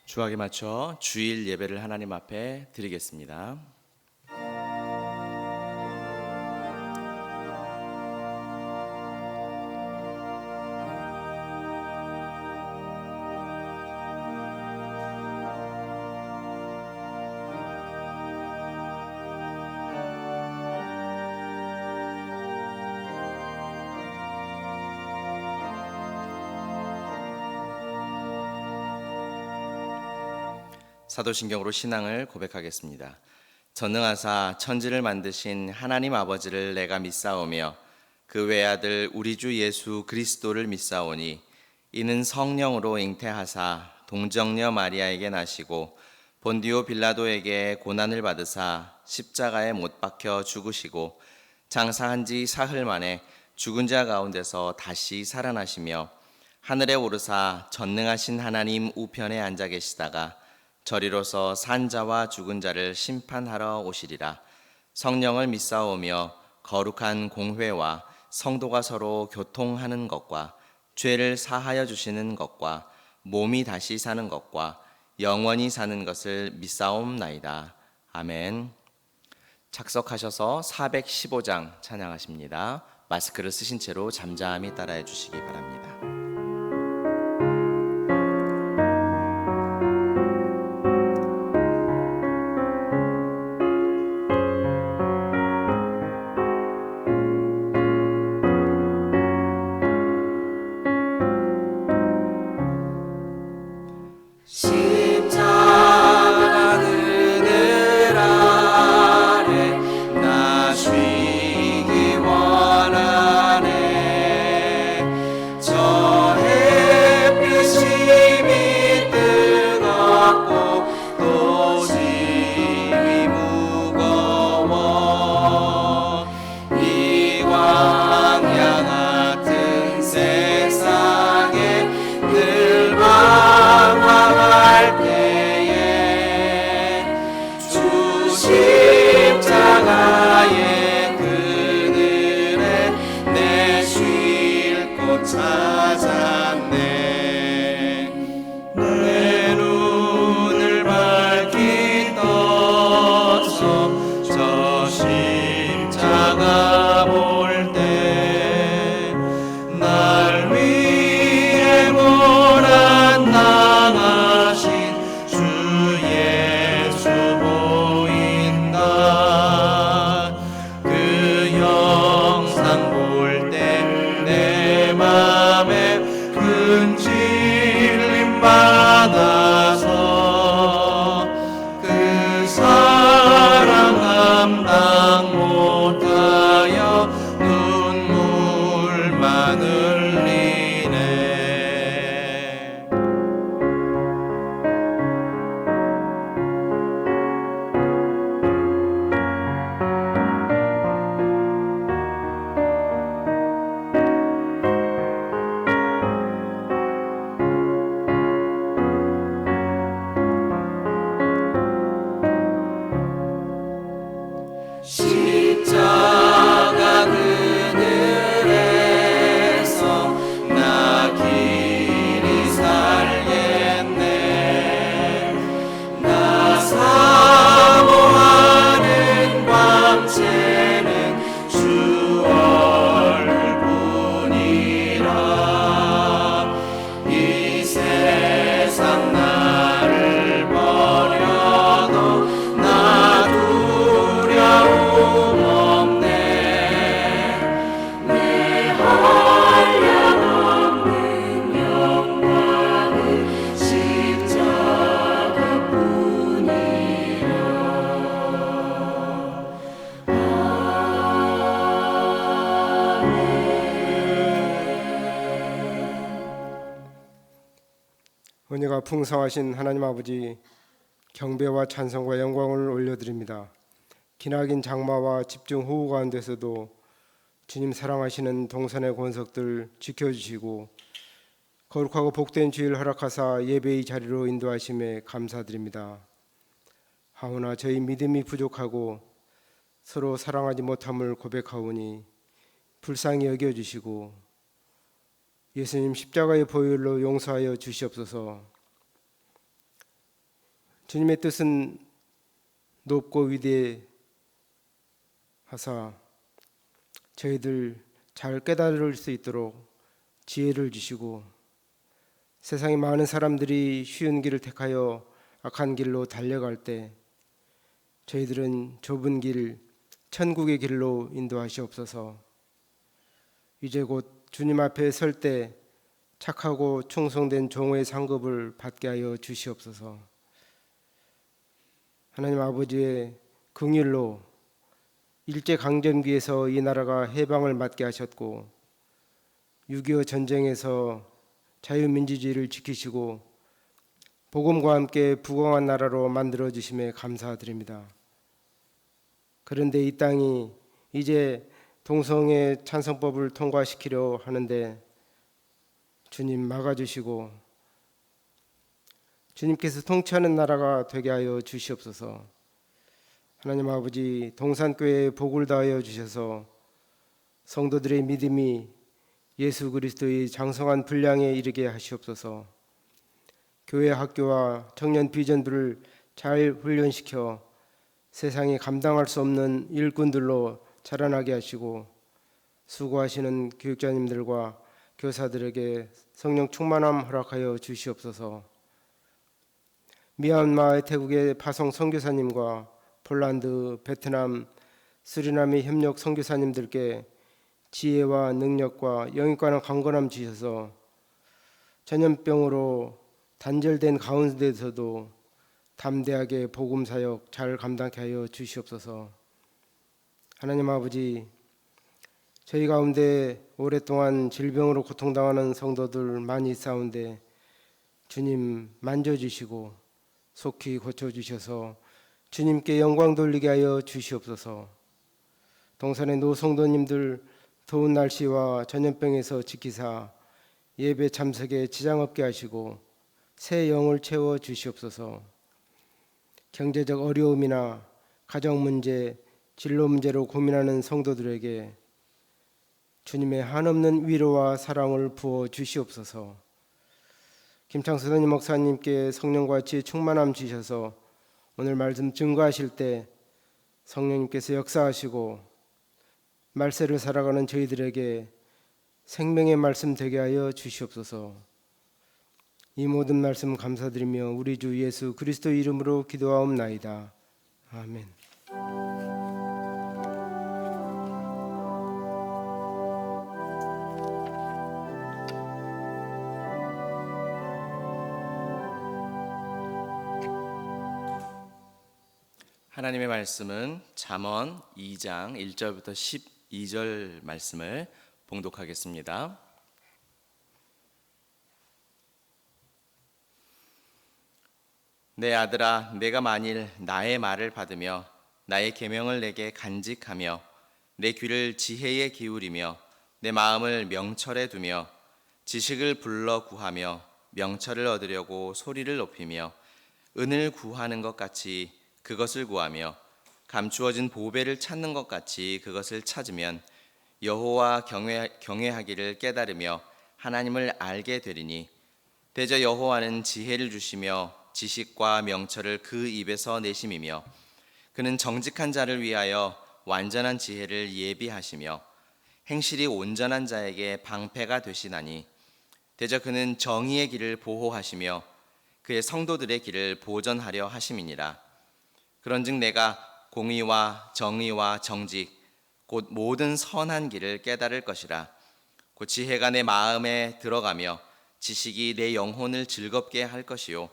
주악에 맞춰 주일 예배를 하나님 앞에 드리겠습니다. 사도신경으로 신앙을 고백하겠습니다. 전능하사 천지를 만드신 하나님 아버지를 내가 믿사오며 그 외아들 우리 주 예수 그리스도를 믿사오니 이는 성령으로 잉태하사 동정녀 마리아에게 나시고 본디오 빌라도에게 고난을 받으사 십자가에 못 박혀 죽으시고 장사한 지 사흘 만에 죽은 자 가운데서 다시 살아나시며 하늘에 오르사 전능하신 하나님 우편에 앉아 계시다가 저리로서 산 자와 죽은 자를 심판하러 오시리라. 성령을 믿사오며 거룩한 공회와 성도가 서로 교통하는 것과 죄를 사하여 주시는 것과 몸이 다시 사는 것과 영원히 사는 것을 믿사옵나이다. 아멘. 착석하셔서 415장 찬양하십니다. 마스크를 쓰신 채로 잠잠히 따라해 주시기 바랍니다. 십자가 그늘 아래 나 쉬기 원하네. 저 햇빛이 뜨겁고 또 짐이 무거워 이 광야 같은 세상에 늘 방황할 때에 주 십자가의 그늘에 내 쉴 곳 찾았네. 내 눈을 밝히 떠서 저 십자가 볼 때 날 위해 모란당하신 주 예수 보인다. 그 영상 볼 때 내 맘에 큰 질림 받아서 그 사랑 감당 못하여 눈물만 흘리네. 십자가 그늘에서 나 길이 살겠네. 나 사모하는 광채는 주 얼굴뿐이라. 이 세상 나를 버려도 나 두려움 없네. 내 한량없는 영광은 은혜가 풍성하신 하나님 아버지, 경배와 찬송과 영광을 올려드립니다. 기나긴 장마와 집중 호우 가운데서도 주님 사랑하시는 동산의 권석들 지켜주시고 거룩하고 복된 주일 허락하사 예배의 자리로 인도하심에 감사드립니다. 하오나 저희 믿음이 부족하고 서로 사랑하지 못함을 고백하오니 불쌍히 여겨주시고 예수님 십자가의 보혈로 용서하여 주시옵소서. 주님의 뜻은 높고 위대하사 저희들 잘 깨달을 수 있도록 지혜를 주시고, 세상의 많은 사람들이 쉬운 길을 택하여 악한 길로 달려갈 때 저희들은 좁은 길, 천국의 길로 인도하시옵소서. 이제 곧 주님 앞에 설 때 착하고 충성된 종의 상급을 받게 하여 주시옵소서. 하나님 아버지의 긍휼로 일제강점기에서 이 나라가 해방을 맞게 하셨고, 6.25 전쟁에서 자유민주주의를 지키시고 복음과 함께 부강한 나라로 만들어 주심에 감사드립니다. 그런데 이 땅이 이제 동성애 찬성법을 통과시키려 하는데 주님 막아주시고 주님께서 통치하는 나라가 되게 하여 주시옵소서. 하나님 아버지, 동산교회에 복을 다하여 주셔서 성도들의 믿음이 예수 그리스도의 장성한 분량에 이르게 하시옵소서. 교회 학교와 청년 비전들을 잘 훈련시켜 세상이 감당할 수 없는 일꾼들로 자라나게 하시고, 수고하시는 교육자님들과 교사들에게 성령 충만함 허락하여 주시옵소서. 미얀마 태국의 파송 선교사님과 폴란드, 베트남, 수리남의 협력 선교사님들께 지혜와 능력과 영육과는 강건함 주셔서 전염병으로 단절된 가운데서도 담대하게 복음 사역 잘 감당케 하여 주시옵소서. 하나님 아버지, 저희 가운데 오랫동안 질병으로 고통당하는 성도들 많이 있사온데 주님 만져주시고 속히 고쳐주셔서 주님께 영광 돌리게 하여 주시옵소서. 동산의 노성도님들 더운 날씨와 전염병에서 지키사 예배 참석에 지장 없게 하시고 새 영을 채워 주시옵소서. 경제적 어려움이나 가정 문제, 진로 문제로 고민하는 성도들에게 주님의 한없는 위로와 사랑을 부어 주시옵소서. 김창수 선임 목사님께 성령과 지혜 충만함 주셔서 오늘 말씀 증거하실 때 성령님께서 역사하시고 말세를 살아가는 저희들에게 생명의 말씀 되게 하여 주시옵소서. 이 모든 말씀 감사드리며 우리 주 예수 그리스도 이름으로 기도하옵나이다. 아멘. 하나님의 말씀은 잠언 2장 1절부터 12절 말씀을 봉독하겠습니다. 내 아들아, 내가 만일 나의 말을 받으며 나의 계명을 내게 간직하며 내 귀를 지혜에 기울이며 내 마음을 명철에 두며 지식을 불러 구하며 명철을 얻으려고 소리를 높이며 은을 구하는 것 같이 그것을 구하며 감추어진 보배를 찾는 것 같이 그것을 찾으면 여호와 경외하기를 깨달으며 하나님을 알게 되리니, 대저 여호와는 지혜를 주시며 지식과 명철을 그 입에서 내심이며 그는 정직한 자를 위하여 완전한 지혜를 예비하시며 행실이 온전한 자에게 방패가 되시나니, 대저 그는 정의의 길을 보호하시며 그의 성도들의 길을 보전하려 하심이니라. 그런즉 내가 공의와 정의와 정직 곧 모든 선한 길을 깨달을 것이라. 곧 지혜가 내 마음에 들어가며 지식이 내 영혼을 즐겁게 할 것이요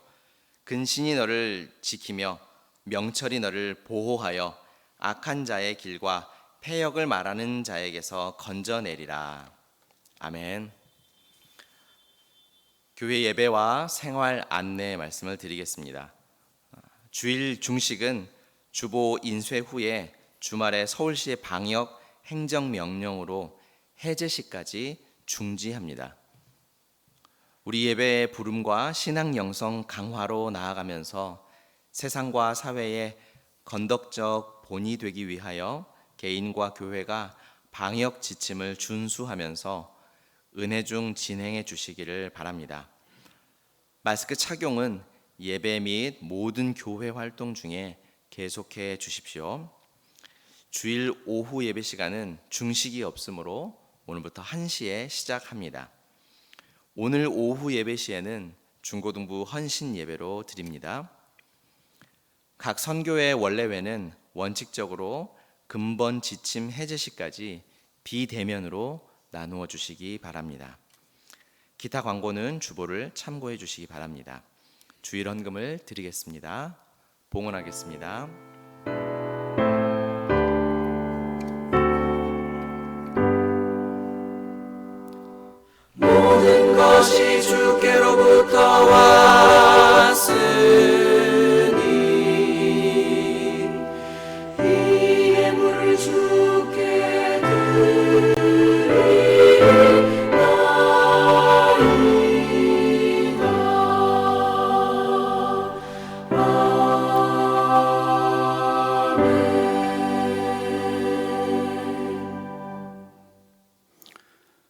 근신이 너를 지키며 명철이 너를 보호하여 악한 자의 길과 패역을 말하는 자에게서 건져내리라. 아멘. 교회 예배와 생활 안내 말씀을 드리겠습니다. 주일 중식은 주보 인쇄 후에 주말에 서울시의 방역 행정명령으로 해제시까지 중지합니다. 우리 예배의 부름과 신앙 영성 강화로 나아가면서 세상과 사회의 건덕적 본이 되기 위하여 개인과 교회가 방역 지침을 준수하면서 은혜 중 진행해 주시기를 바랍니다. 마스크 착용은 예배 및 모든 교회 활동 중에 계속해 주십시오. 주일 오후 예배 시간은 중식이 없으므로 오늘부터 1시에 시작합니다. 오늘 오후 예배 시에는 중고등부 헌신 예배로 드립니다. 각 선교회 원래회는 원칙적으로 근본 지침 해제시까지 비대면으로 나누어 주시기 바랍니다. 기타 광고는 주보를 참고해 주시기 바랍니다. 주일 헌금을 드리겠습니다. 봉헌하겠습니다. 모든 것이 주께로부터 왔으니 이 예물을 주께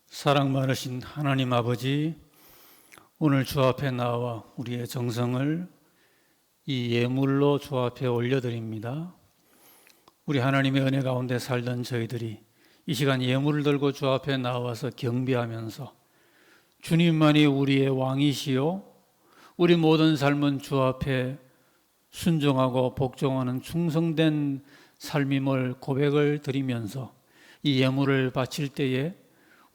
사랑 많으신 하나님 아버지, 오늘 주 앞에 나와 우리의 정성을 이 예물로 주 앞에 올려드립니다. 우리 하나님의 은혜 가운데 살던 저희들이 이 시간 예물을 들고 주 앞에 나와서 경배하면서 주님만이 우리의 왕이시요 우리 모든 삶은 주 앞에 순종하고 복종하는 충성된 삶임을 고백을 드리면서 이 예물을 바칠 때에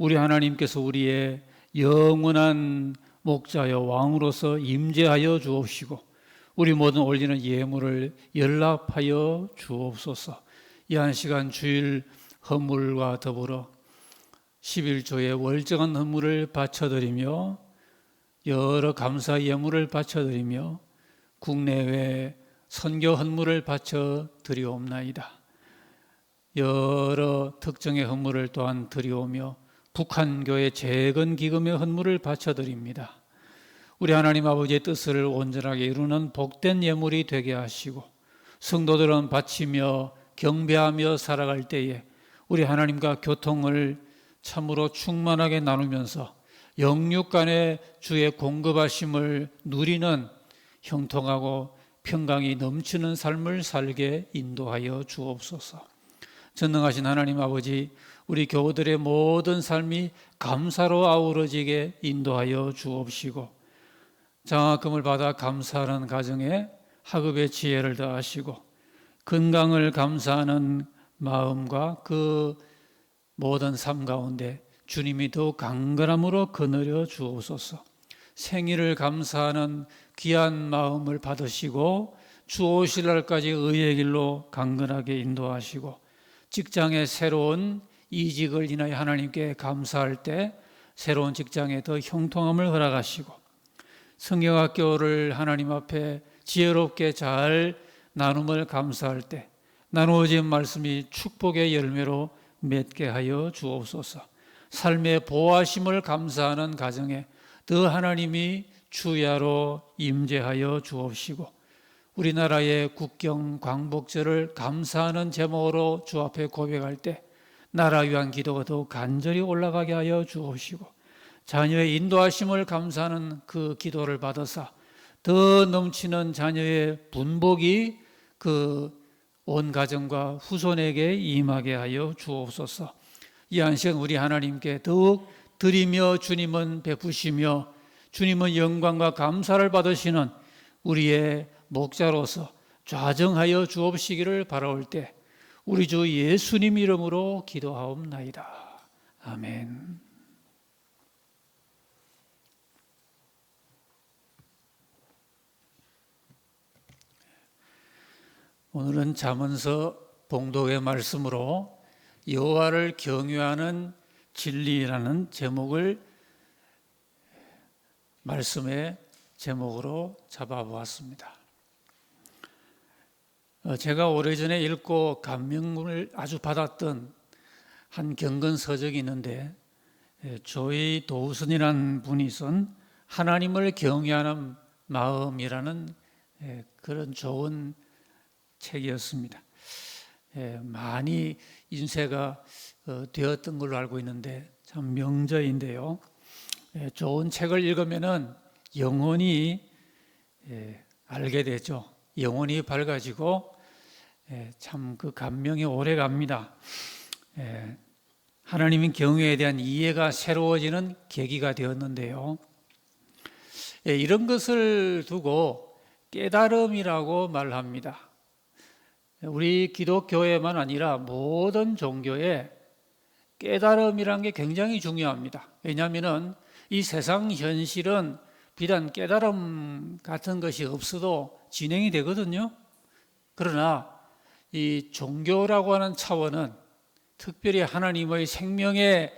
우리 하나님께서 우리의 영원한 목자여 왕으로서 임재하여 주옵시고 우리 모든 올리는 예물을 연락하여 주옵소서. 이 한 시간 주일 헌물과 더불어 11조의 월정한 헌물을 바쳐드리며 여러 감사 예물을 바쳐드리며 국내외 선교 헌물을 바쳐드리옵나이다. 여러 특정의 헌물을 또한 드리오며 북한교회 재건기금의 헌물을 바쳐드립니다. 우리 하나님 아버지의 뜻을 온전하게 이루는 복된 예물이 되게 하시고 성도들은 바치며 경배하며 살아갈 때에 우리 하나님과 교통을 참으로 충만하게 나누면서 영육 간의 주의 공급하심을 누리는 형통하고 평강이 넘치는 삶을 살게 인도하여 주옵소서. 전능하신 하나님 아버지, 우리 교우들의 모든 삶이 감사로 아우러지게 인도하여 주옵시고 장학금을 받아 감사하는 가정에 학업의 지혜를 더하시고 건강을 감사하는 마음과 그 모든 삶 가운데 주님이 더욱 강건함으로 거느려 주옵소서. 생일을 감사하는 귀한 마음을 받으시고 주 오실 날까지 의의 길로 강건하게 인도하시고 직장의 새로운 이직을 인하여 하나님께 감사할 때 새로운 직장에 더 형통함을 허락하시고 성경학교를 하나님 앞에 지혜롭게 잘 나눔을 감사할 때 나누어진 말씀이 축복의 열매로 맺게 하여 주옵소서. 삶의 보호하심을 감사하는 가정에 더 하나님이 주야로 임재하여 주옵시고 우리나라의 국경 광복절을 감사하는 제목으로 주 앞에 고백할 때 나라 위한 기도가 더욱 간절히 올라가게 하여 주옵시고 자녀의 인도하심을 감사하는 그 기도를 받아서 더 넘치는 자녀의 분복이 그 온 가정과 후손에게 임하게 하여 주옵소서. 이 한 시간 우리 하나님께 더욱 드리며 주님은 베푸시며 주님은 영광과 감사를 받으시는 우리의 목자로서 좌정하여 주옵시기를 바라올 때 우리 주 예수님 이름으로 기도하옵나이다. 아멘. 오늘은 잠언서 봉독의 말씀으로 여호와를 경외하는 진리라는 제목을 말씀의 제목으로 잡아보았습니다. 제가 오래전에 읽고 감명을 아주 받았던 한 경건서적이 있는데 조이 도우슨이라는 분이 쓴 하나님을 경외하는 마음이라는 그런 좋은 책이었습니다. 많이 인쇄가 되었던 걸로 알고 있는데 참 명저인데요. 좋은 책을 읽으면은 영혼이 알게 되죠. 영혼이 밝아지고 참 그 감명이 오래 갑니다. 하나님의 경외에 대한 이해가 새로워지는 계기가 되었는데요. 이런 것을 두고 깨달음이라고 말합니다. 우리 기독교회만 아니라 모든 종교에 깨달음이라는 게 굉장히 중요합니다. 왜냐하면 이 세상 현실은 비단 깨달음 같은 것이 없어도 진행이 되거든요. 그러나 이 종교라고 하는 차원은 특별히 하나님의 생명의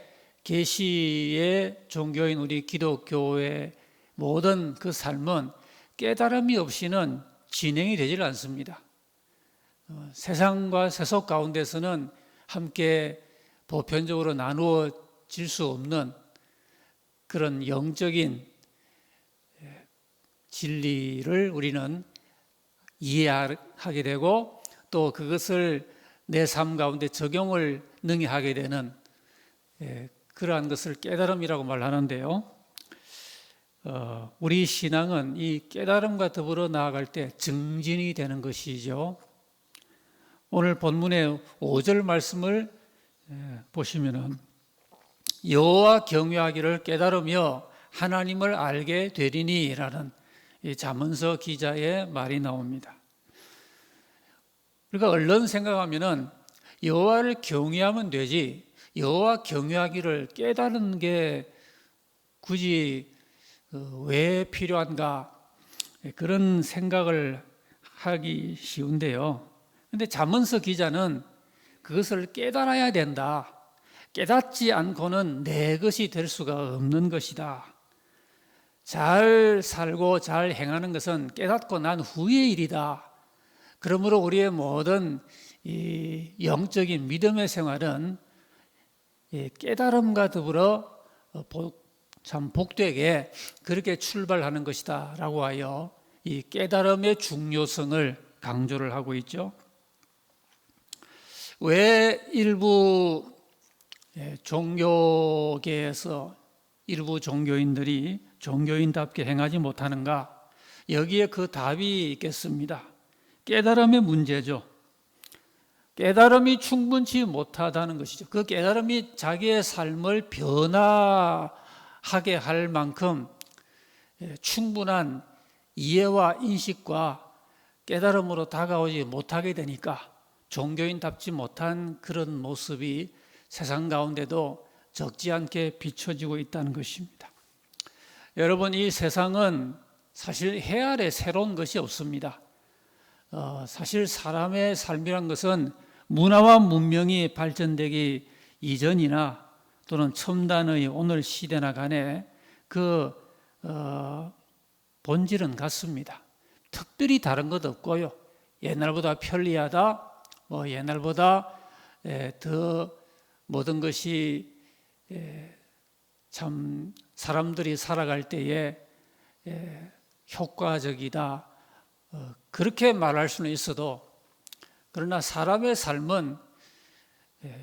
계시의 종교인 우리 기독교의 모든 그 삶은 깨달음이 없이는 진행이 되질 않습니다. 세상과 세속 가운데서는 함께 보편적으로 나누어질 수 없는 그런 영적인 진리를 우리는 이해하게 되고 또 그것을 내 삶 가운데 적용을 능히 하게 되는 그러한 것을 깨달음이라고 말하는데요. 우리 신앙은 이 깨달음과 더불어 나아갈 때 증진이 되는 것이죠. 오늘 본문의 5절 말씀을 보시면은 여호와 경외하기를 깨달으며 하나님을 알게 되리니라는 이 잠언서 기자의 말이 나옵니다. 그러니까 얼른 생각하면은 여호와를 경외하면 되지 여호와 경외하기를 깨달은 게 굳이 왜 필요한가 그런 생각을 하기 쉬운데요. 그런데 잠언서 기자는 그것을 깨달아야 된다. 깨닫지 않고는 내 것이 될 수가 없는 것이다. 잘 살고 잘 행하는 것은 깨닫고 난 후의 일이다. 그러므로 우리의 모든 이 영적인 믿음의 생활은 깨달음과 더불어 참 복되게 그렇게 출발하는 것이다 라고 하여 이 깨달음의 중요성을 강조를 하고 있죠. 왜 일부 종교계에서 일부 종교인들이 종교인답게 행하지 못하는가? 여기에 그 답이 있겠습니다. 깨달음의 문제죠. 깨달음이 충분치 못하다는 것이죠. 그 깨달음이 자기의 삶을 변화하게 할 만큼 충분한 이해와 인식과 깨달음으로 다가오지 못하게 되니까 종교인답지 못한 그런 모습이 세상 가운데도 적지 않게 비춰지고 있다는 것입니다. 여러분, 이 세상은 사실 해 아래 새로운 것이 없습니다. 사실 사람의 삶이란 것은 문화와 문명이 발전되기 이전이나 또는 첨단의 오늘 시대나 간에 그 본질은 같습니다. 특별히 다른 것 없고요. 옛날보다 편리하다, 옛날보다 더 모든 것이 참 사람들이 살아갈 때에 효과적이다. 그렇게 말할 수는 있어도 그러나 사람의 삶은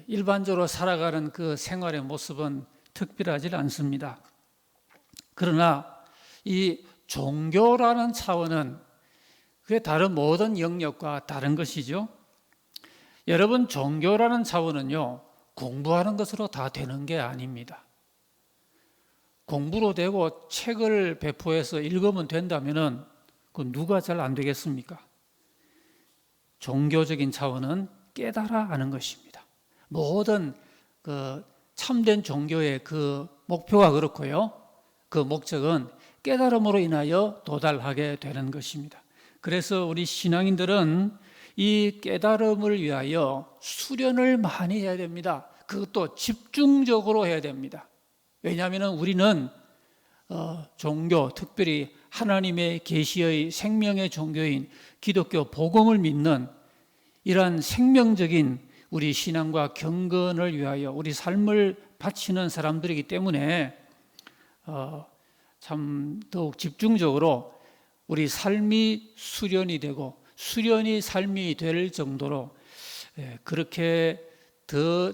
일반적으로 살아가는 그 생활의 모습은 특별하지 않습니다. 그러나 이 종교라는 차원은 그게 다른 모든 영역과 다른 것이죠. 여러분, 종교라는 차원은요, 공부하는 것으로 다 되는 게 아닙니다. 공부로 되고 책을 배포해서 읽으면 된다면은 그 누가 잘 안 되겠습니까? 종교적인 차원은 깨달아 하는 것입니다. 모든 그 참된 종교의 그 목표가 그렇고요. 그 목적은 깨달음으로 인하여 도달하게 되는 것입니다. 그래서 우리 신앙인들은 이 깨달음을 위하여 수련을 많이 해야 됩니다. 그것도 집중적으로 해야 됩니다. 왜냐하면 우리는 종교, 특별히 하나님의 계시의 생명의 종교인 기독교 복음을 믿는 이러한 생명적인 우리 신앙과 경건을 위하여 우리 삶을 바치는 사람들이기 때문에 참 더욱 집중적으로 우리 삶이 수련이 되고 수련이 삶이 될 정도로 그렇게 더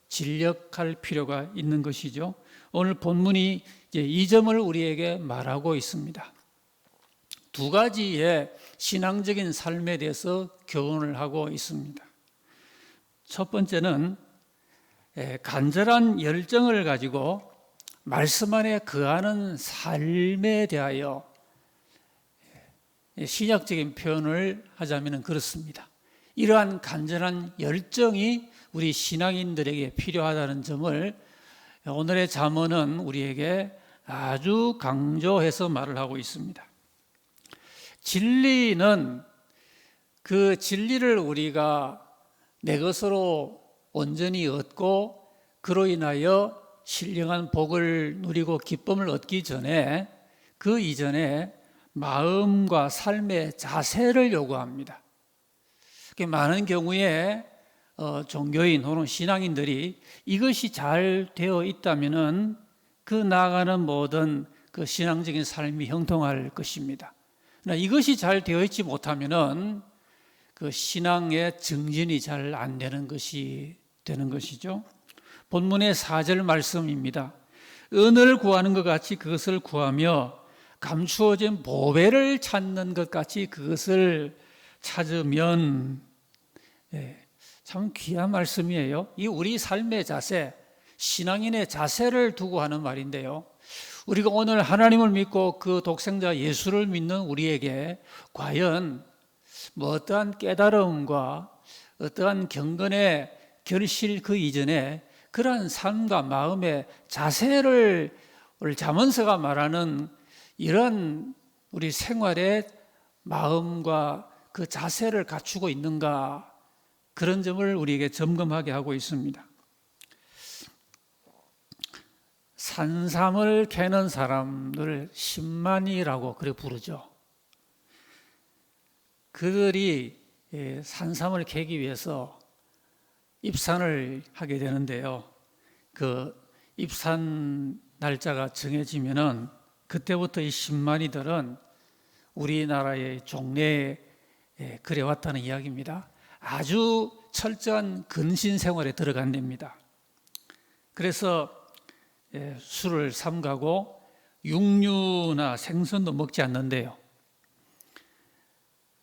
진력할 필요가 있는 것이죠. 오늘 본문이 이제 이 점을 우리에게 말하고 있습니다. 두 가지의 신앙적인 삶에 대해서 교훈을 하고 있습니다. 첫 번째는 간절한 열정을 가지고 말씀 안에 거하는 삶에 대하여 신약적인 표현을 하자면 그렇습니다. 이러한 간절한 열정이 우리 신앙인들에게 필요하다는 점을 오늘의 잠언은 우리에게 아주 강조해서 말을 하고 있습니다. 진리는 그 진리를 우리가 내 것으로 온전히 얻고 그로 인하여 신령한 복을 누리고 기쁨을 얻기 전에 그 이전에 마음과 삶의 자세를 요구합니다. 많은 경우에 종교인 혹은 신앙인들이 이것이 잘 되어 있다면은 그 나아가는 모든 그 신앙적인 삶이 형통할 것입니다. 그러나 이것이 잘 되어 있지 못하면은 그 신앙의 증진이 잘 안 되는 것이죠. 본문의 4절 말씀입니다. 은을 구하는 것 같이 그것을 구하며 감추어진 보배를 찾는 것 같이 그것을 찾으면, 참 귀한 말씀이에요. 이 우리 삶의 자세, 신앙인의 자세를 두고 하는 말인데요. 우리가 오늘 하나님을 믿고 그 독생자 예수를 믿는 우리에게 과연 어떠한 깨달음과 어떠한 경건의 결실 그 이전에 그러한 삶과 마음의 자세를 오늘 잠언서가 말하는 이런 우리 생활의 마음과 그 자세를 갖추고 있는가, 그런 점을 우리에게 점검하게 하고 있습니다. 산삼을 캐는 사람들을 신만이라고 그래 부르죠. 그들이 산삼을 캐기 위해서 입산을 하게 되는데요. 그 입산 날짜가 정해지면은 그때부터 이 신만이들은 우리나라의 종래에 그래왔다는 이야기입니다. 아주 철저한 근신 생활에 들어간답니다. 그래서 술을 삼가고 육류나 생선도 먹지 않는데요.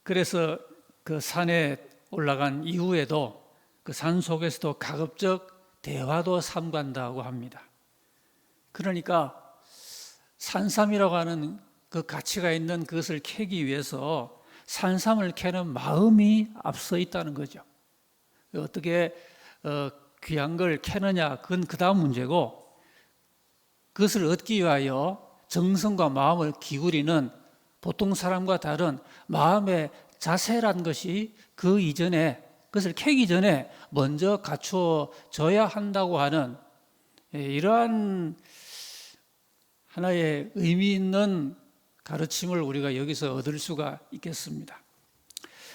그래서 그 산에 올라간 이후에도 그 산 속에서도 가급적 대화도 삼간다고 합니다. 그러니까 산삼이라고 하는 그 가치가 있는 그것을 캐기 위해서 산삼을 캐는 마음이 앞서 있다는 거죠. 어떻게 귀한 걸 캐느냐, 그건 그 다음 문제고, 그것을 얻기 위하여 정성과 마음을 기울이는 보통 사람과 다른 마음의 자세란 것이 그 이전에, 그것을 캐기 전에 먼저 갖추어져야 한다고 하는 이러한 하나의 의미 있는 가르침을 우리가 여기서 얻을 수가 있겠습니다.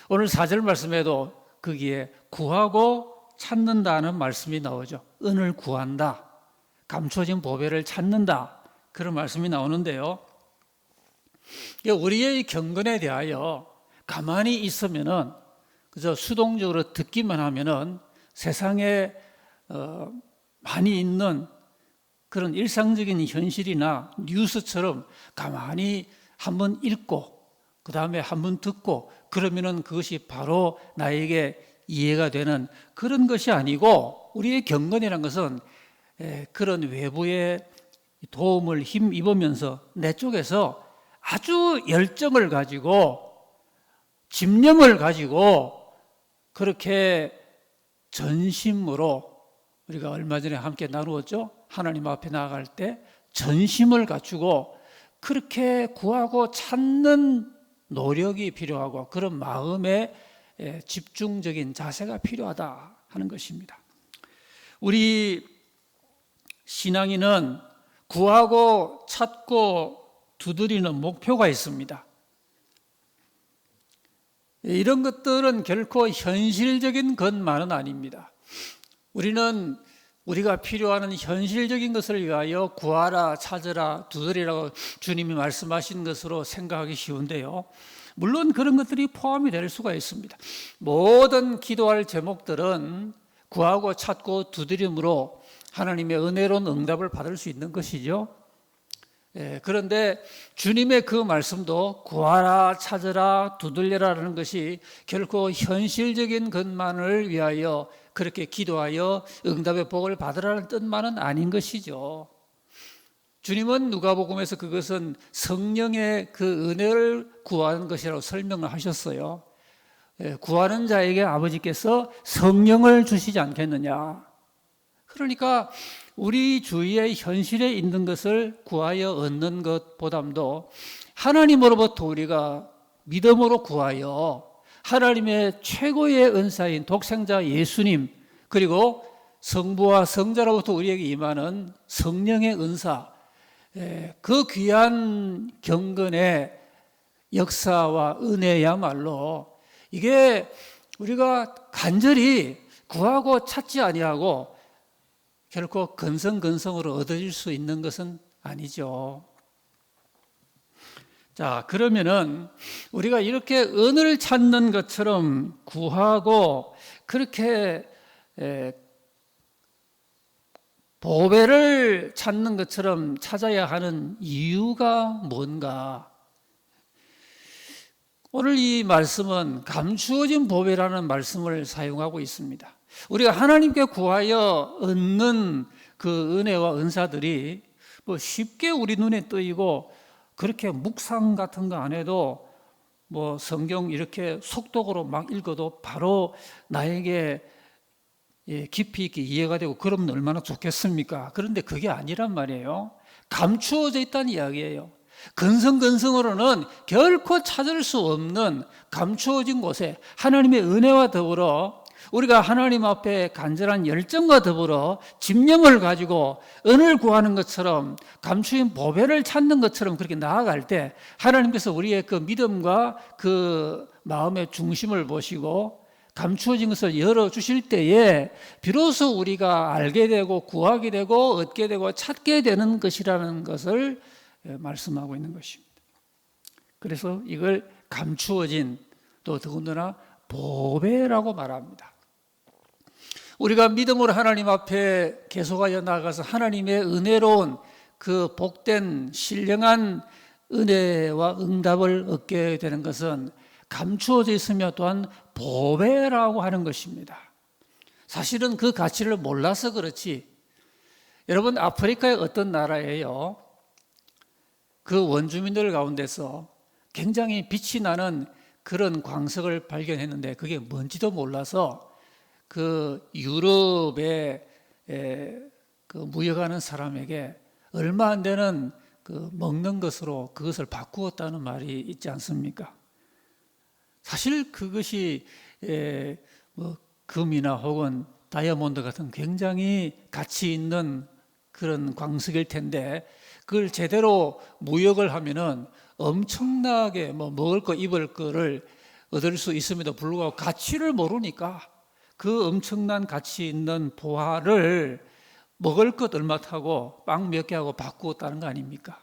오늘 4절 말씀에도 거기에 구하고 찾는다는 말씀이 나오죠. 은을 구한다, 감춰진 보배를 찾는다, 그런 말씀이 나오는데요. 우리의 경건에 대하여 가만히 있으면은 그저 수동적으로 듣기만 하면은 세상에 많이 있는 그런 일상적인 현실이나 뉴스처럼 가만히 한번 읽고 그 다음에 한번 듣고 그러면은 그것이 바로 나에게 이해가 되는 그런 것이 아니고, 우리의 경건이라는 것은 그런 외부의 도움을 힘입으면서 내 쪽에서 아주 열정을 가지고 집념을 가지고 그렇게 전심으로, 우리가 얼마 전에 함께 나누었죠. 하나님 앞에 나아갈 때 전심을 갖추고 그렇게 구하고 찾는 노력이 필요하고 그런 마음의 집중적인 자세가 필요하다 하는 것입니다. 우리 신앙인은 구하고 찾고 두드리는 목표가 있습니다. 이런 것들은 결코 현실적인 것만은 아닙니다. 우리는 우리가 필요한 현실적인 것을 위하여 구하라, 찾으라, 두드리라고 주님이 말씀하신 것으로 생각하기 쉬운데요. 물론 그런 것들이 포함이 될 수가 있습니다. 모든 기도할 제목들은 구하고 찾고 두드림으로 하나님의 은혜로운 응답을 받을 수 있는 것이죠. 그런데 주님의 그 말씀도 구하라, 찾으라, 두들려라라는 것이 결코 현실적인 것만을 위하여 그렇게 기도하여 응답의 복을 받으라는 뜻만은 아닌 것이죠. 주님은 누가복음에서 그것은 성령의 그 은혜를 구하는 것이라고 설명을 하셨어요. 구하는 자에게 아버지께서 성령을 주시지 않겠느냐. 그러니까 우리 주위의 현실에 있는 것을 구하여 얻는 것보다도 하나님으로부터 우리가 믿음으로 구하여 하나님의 최고의 은사인 독생자 예수님, 그리고 성부와 성자로부터 우리에게 임하는 성령의 은사, 그 귀한 경건의 역사와 은혜야말로 이게 우리가 간절히 구하고 찾지 아니하고 결코 근성근성으로 얻어질 수 있는 것은 아니죠. 자, 그러면은 우리가 이렇게 은을 찾는 것처럼 구하고 그렇게 보배를 찾는 것처럼 찾아야 하는 이유가 뭔가? 오늘 이 말씀은 감추어진 보배라는 말씀을 사용하고 있습니다. 우리가 하나님께 구하여 얻는 그 은혜와 은사들이 뭐 쉽게 우리 눈에 뜨이고 그렇게 묵상 같은 거 안 해도 뭐 성경 이렇게 속독으로 막 읽어도 바로 나에게 깊이 있게 이해가 되고 그러면 얼마나 좋겠습니까? 그런데 그게 아니란 말이에요. 감추어져 있다는 이야기예요. 근성근성으로는 결코 찾을 수 없는 감추어진 곳에 하나님의 은혜와 더불어 우리가 하나님 앞에 간절한 열정과 더불어 집념을 가지고 은을 구하는 것처럼 감추인 보배를 찾는 것처럼 그렇게 나아갈 때 하나님께서 우리의 그 믿음과 그 마음의 중심을 보시고 감추어진 것을 열어주실 때에 비로소 우리가 알게 되고 구하게 되고 얻게 되고 찾게 되는 것이라는 것을 말씀하고 있는 것입니다. 그래서 이걸 감추어진 또 더군다나 보배라고 말합니다. 우리가 믿음으로 하나님 앞에 계속하여 나아가서 하나님의 은혜로운 그 복된 신령한 은혜와 응답을 얻게 되는 것은 감추어져 있으며 또한 보배라고 하는 것입니다. 사실은 그 가치를 몰라서 그렇지. 여러분, 아프리카의 어떤 나라에요, 그 원주민들 가운데서 굉장히 빛이 나는 그런 광석을 발견했는데 그게 뭔지도 몰라서 그 유럽에 그 무역하는 사람에게 얼마 안 되는 그 먹는 것으로 그것을 바꾸었다는 말이 있지 않습니까? 사실 그것이 뭐 금이나 혹은 다이아몬드 같은 굉장히 가치 있는 그런 광석일 텐데 그걸 제대로 무역을 하면은 엄청나게 뭐 먹을 거 입을 거를 얻을 수 있음에도 불구하고 가치를 모르니까 그 엄청난 가치 있는 보화를 먹을 것 얼마 타고 빵 몇 개 하고 바꾸었다는 거 아닙니까?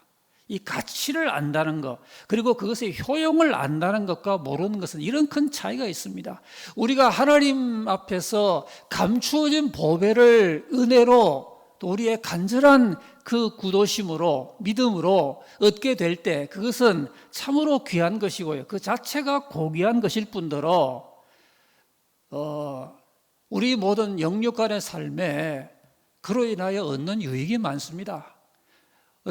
이 가치를 안다는 것, 그리고 그것의 효용을 안다는 것과 모르는 것은 이런 큰 차이가 있습니다. 우리가 하나님 앞에서 감추어진 보배를 은혜로 또 우리의 간절한 그 구도심으로 믿음으로 얻게 될 때 그것은 참으로 귀한 것이고요. 그 자체가 고귀한 것일 뿐더러 우리 모든 영육 간의 삶에 그로 인하여 얻는 유익이 많습니다.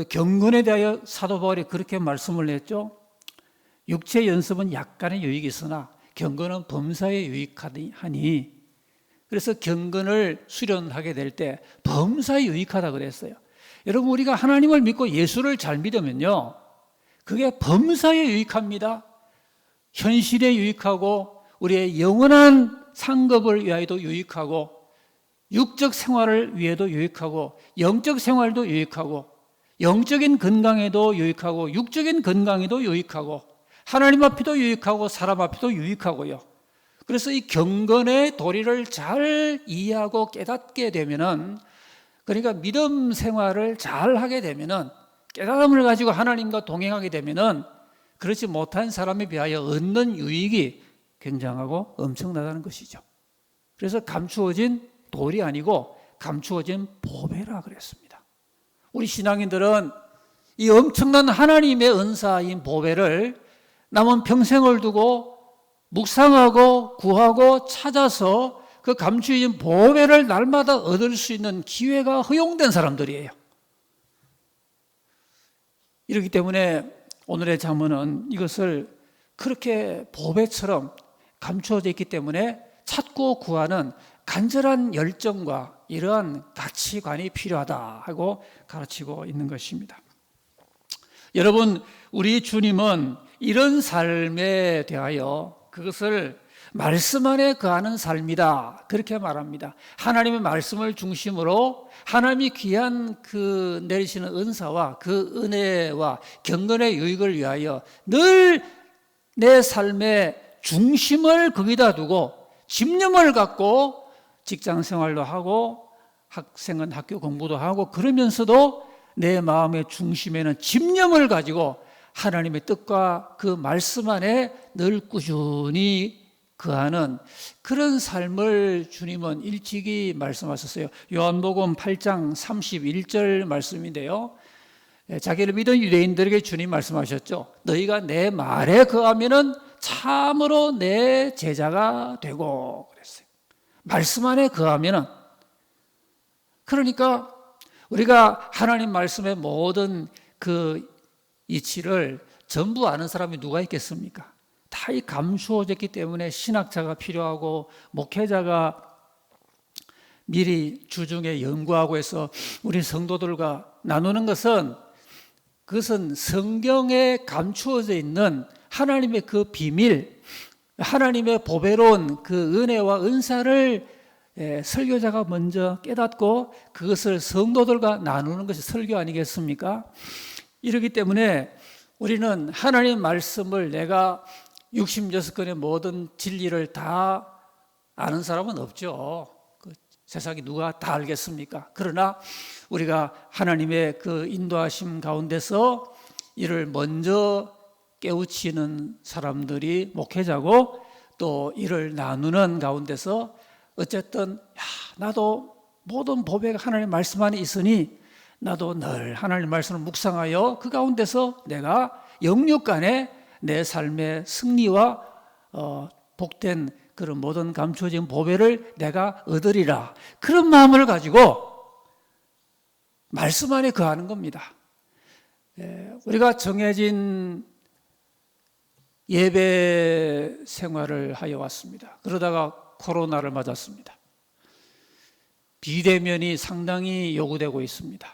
경건에 대하여 사도 바울이 그렇게 말씀을 했죠. 육체 연습은 약간의 유익이 있으나 경건은 범사에 유익하니, 그래서 경건을 수련하게 될 때 범사에 유익하다 그랬어요. 여러분, 우리가 하나님을 믿고 예수를 잘 믿으면요, 그게 범사에 유익합니다. 현실에 유익하고 우리의 영원한 상급을 위하여도 유익하고 육적 생활을 위해도 유익하고 영적 생활도 유익하고 영적인 건강에도 유익하고 육적인 건강에도 유익하고 하나님 앞에도 유익하고 사람 앞에도 유익하고요. 그래서 이 경건의 도리를 잘 이해하고 깨닫게 되면은, 그러니까 믿음 생활을 잘 하게 되면은, 깨달음을 가지고 하나님과 동행하게 되면은 그렇지 못한 사람에 비하여 얻는 유익이 굉장하고 엄청나다는 것이죠. 그래서 감추어진 돌이 아니고 감추어진 보배라 그랬습니다. 우리 신앙인들은 이 엄청난 하나님의 은사인 보배를 남은 평생을 두고 묵상하고 구하고 찾아서 그 감추어진 보배를 날마다 얻을 수 있는 기회가 허용된 사람들이에요. 이렇기 때문에 오늘의 잠언은 이것을 그렇게 보배처럼 감추어져 있기 때문에 찾고 구하는 간절한 열정과 이러한 가치관이 필요하다 하고 가르치고 있는 것입니다. 여러분, 우리 주님은 이런 삶에 대하여 그것을 말씀 안에 거하는 삶이다 그렇게 말합니다. 하나님의 말씀을 중심으로 하나님이 귀한 그 내리시는 은사와 그 은혜와 경건의 유익을 위하여 늘 내 삶의 중심을 거기다 두고 집념을 갖고 직장 생활도 하고 학생은 학교 공부도 하고 그러면서도 내 마음의 중심에는 집념을 가지고 하나님의 뜻과 그 말씀 안에 늘 꾸준히 거하는 그런 삶을 주님은 일찍이 말씀하셨어요. 요한복음 8장 31절 말씀인데요. 자기를 믿은 유대인들에게 주님 말씀하셨죠. 너희가 내 말에 거하면은 참으로 내 제자가 되고 그랬어요. 말씀 안에 거하면은, 그러니까 우리가 하나님 말씀의 모든 그 이치를 전부 아는 사람이 누가 있겠습니까? 다 이 감추어졌기 때문에 신학자가 필요하고 목회자가 미리 주중에 연구하고 해서 우리 성도들과 나누는 것은, 그것은 성경에 감추어져 있는 하나님의 그 비밀, 하나님의 보배로운 그 은혜와 은사를 설교자가 먼저 깨닫고 그것을 성도들과 나누는 것이 설교 아니겠습니까? 이렇기 때문에 우리는 하나님 말씀을 내가 66권의 모든 진리를 다 아는 사람은 없죠. 세상에 누가 다 알겠습니까? 그러나 우리가 하나님의 그 인도하심 가운데서 이를 먼저 깨우치는 사람들이 목회자고, 또 이를 나누는 가운데서 어쨌든 나도 모든 보배가 하나님 말씀 안에 있으니 나도 늘 하나님 말씀을 묵상하여 그 가운데서 내가 영육간에 내 삶의 승리와 복된 그런 모든 감추어진 보배를 내가 얻으리라, 그런 마음을 가지고 말씀 안에 거하는 겁니다. 우리가 정해진 예배 생활을 하여 왔습니다. 그러다가 코로나를 맞았습니다. 비대면이 상당히 요구되고 있습니다.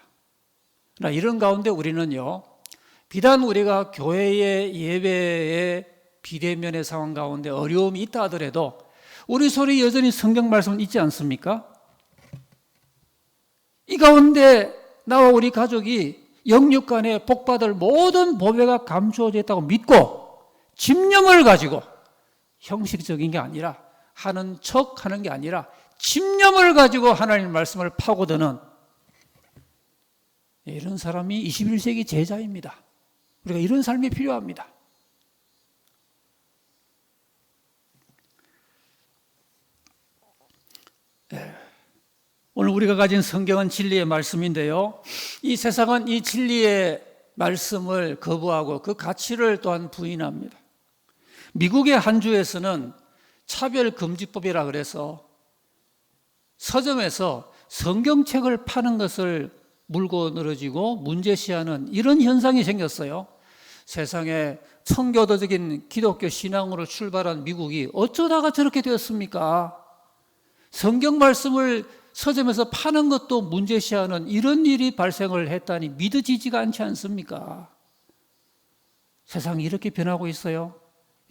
그러나 이런 가운데 우리는요, 비단 우리가 교회의 예배의 비대면의 상황 가운데 어려움이 있다 하더라도 우리 손에 여전히 성경 말씀은 있지 않습니까? 이 가운데 나와 우리 가족이 영육간에 복받을 모든 보배가 감추어져 있다고 믿고 집념을 가지고, 형식적인 게 아니라 하는 척 하는 게 아니라 집념을 가지고 하나님 말씀을 파고드는 이런 사람이 21세기 제자입니다. 우리가 이런 삶이 필요합니다. 오늘 우리가 가진 성경은 진리의 말씀인데요, 이 세상은 이 진리의 말씀을 거부하고 그 가치를 또한 부인합니다. 미국의 한 주에서는 차별금지법이라 그래서 서점에서 성경책을 파는 것을 물고 늘어지고 문제시하는 이런 현상이 생겼어요. 세상에 청교도적인 기독교 신앙으로 출발한 미국이 어쩌다가 저렇게 되었습니까? 성경 말씀을 서점에서 파는 것도 문제시하는 이런 일이 발생을 했다니 믿어지지가 않지 않습니까? 세상이 이렇게 변하고 있어요.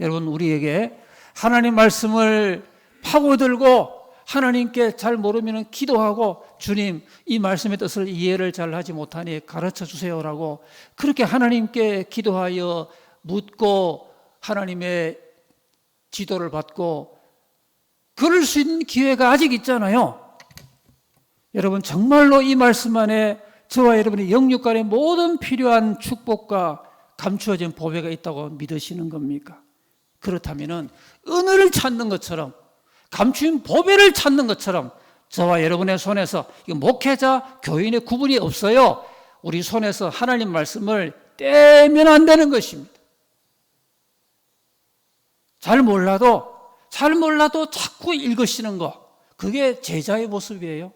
여러분, 우리에게 하나님 말씀을 파고들고 하나님께 잘 모르면 기도하고, 주님 이 말씀의 뜻을 이해를 잘 하지 못하니 가르쳐 주세요라고 그렇게 하나님께 기도하여 묻고 하나님의 지도를 받고 그럴 수 있는 기회가 아직 있잖아요. 여러분, 정말로 이 말씀 안에 저와 여러분의 영육간의 모든 필요한 축복과 감추어진 보배가 있다고 믿으시는 겁니까? 그렇다면 은혜를 찾는 것처럼, 감추인 보배를 찾는 것처럼 저와 여러분의 손에서, 목회자, 교인의 구분이 없어요. 우리 손에서 하나님 말씀을 떼면 안 되는 것입니다. 잘 몰라도 자꾸 읽으시는 거, 그게 제자의 모습이에요.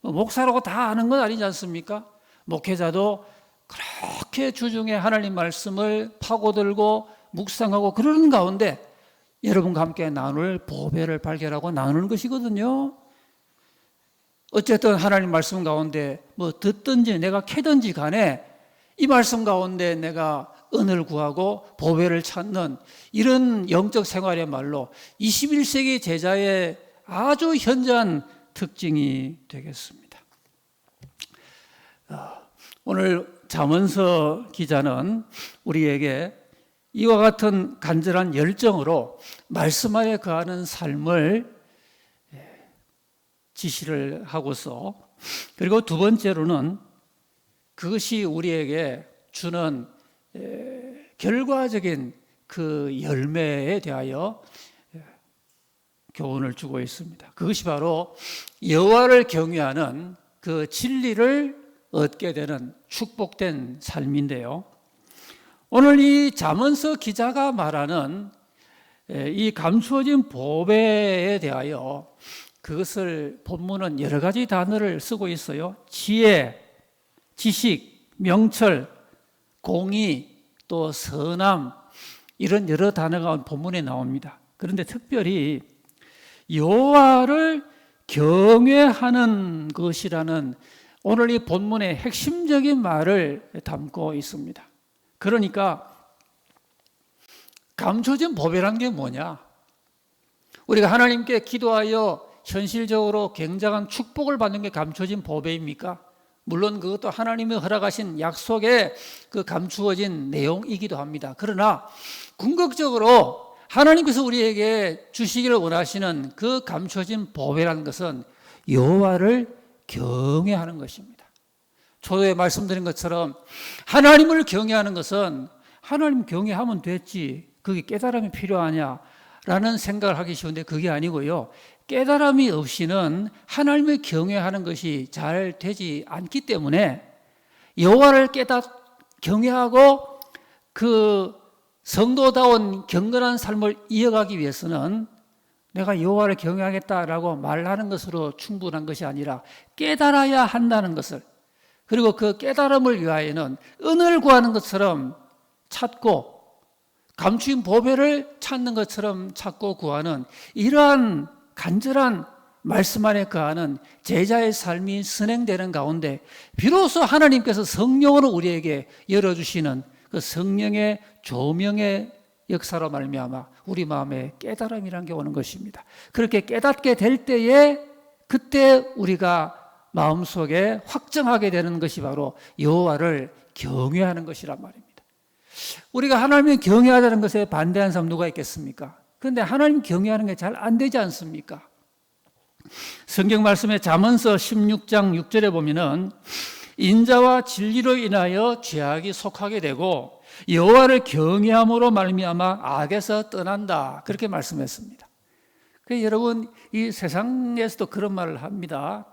목사라고 다 아는 건 아니지 않습니까? 목회자도 그렇게 주중에 하나님 말씀을 파고들고 묵상하고 그러는 가운데 여러분과 함께 나눌 보배를 발견하고 나누는 것이거든요. 어쨌든 하나님 말씀 가운데 뭐 듣든지 내가 캐든지 간에 이 말씀 가운데 내가 은을 구하고 보배를 찾는 이런 영적 생활이야말로 21세기 제자의 아주 현저한 특징이 되겠습니다. 오늘 잠언서 기자는 우리에게 이와 같은 간절한 열정으로 말씀 안에 거하는 삶을 지시를 하고서, 그리고 두 번째로는 그것이 우리에게 주는 결과적인 그 열매에 대하여 교훈을 주고 있습니다. 그것이 바로 여호와를 경외하는 그 진리를 얻게 되는 축복된 삶인데요. 오늘 이 잠언서 기자가 말하는 이 감추어진 보배에 대하여 그것을 본문은 여러 가지 단어를 쓰고 있어요. 지혜, 지식, 명철, 공의, 또 선함, 이런 여러 단어가 본문에 나옵니다. 그런데 특별히 여호와를 경외하는 것이라는 오늘 이 본문의 핵심적인 말을 담고 있습니다. 그러니까 감춰진 보배란 게 뭐냐? 우리가 하나님께 기도하여 현실적으로 굉장한 축복을 받는 게 감춰진 보배입니까? 물론 그것도 하나님이 허락하신 약속의 그 감추어진 내용이기도 합니다. 그러나 궁극적으로 하나님께서 우리에게 주시기를 원하시는 그 감춰진 보배라는 것은 여호와를 경외하는 것입니다. 초도에 말씀드린 것처럼 하나님을 경외하는 것은 하나님 경외하면 됐지, 그게 깨달음이 필요하냐라는 생각을 하기 쉬운데 그게 아니고요. 깨달음이 없이는 하나님을 경외하는 것이 잘 되지 않기 때문에 여호와를 경외하고 그 성도다운 경건한 삶을 이어가기 위해서는 내가 여호와를 경외하겠다라고 말하는 것으로 충분한 것이 아니라 깨달아야 한다는 것을, 그리고 그 깨달음을 위하여는 은을 구하는 것처럼 찾고 감추인 보배를 찾는 것처럼 찾고 구하는 이러한 간절한 말씀 안에 거하는 제자의 삶이 선행되는 가운데 비로소 하나님께서 성령으로 우리에게 열어주시는 그 성령의 조명의 역사로 말미암아 우리 마음에 깨달음이라는 게 오는 것입니다. 그렇게 깨닫게 될 때에 그때 우리가 마음속에 확정하게 되는 것이 바로 여호와를 경외하는 것이란 말입니다. 우리가 하나님을 경외하자는 것에 반대하는 사람 누가 있겠습니까? 그런데 하나님 경외하는 게 잘 안 되지 않습니까? 성경 말씀에 잠언서 16장 6절에 보면은 인자와 진리로 인하여 죄악이 속하게 되고 여호와를 경외함으로 말미암아 악에서 떠난다, 그렇게 말씀했습니다. 그래서 여러분, 이 세상에서도 그런 말을 합니다.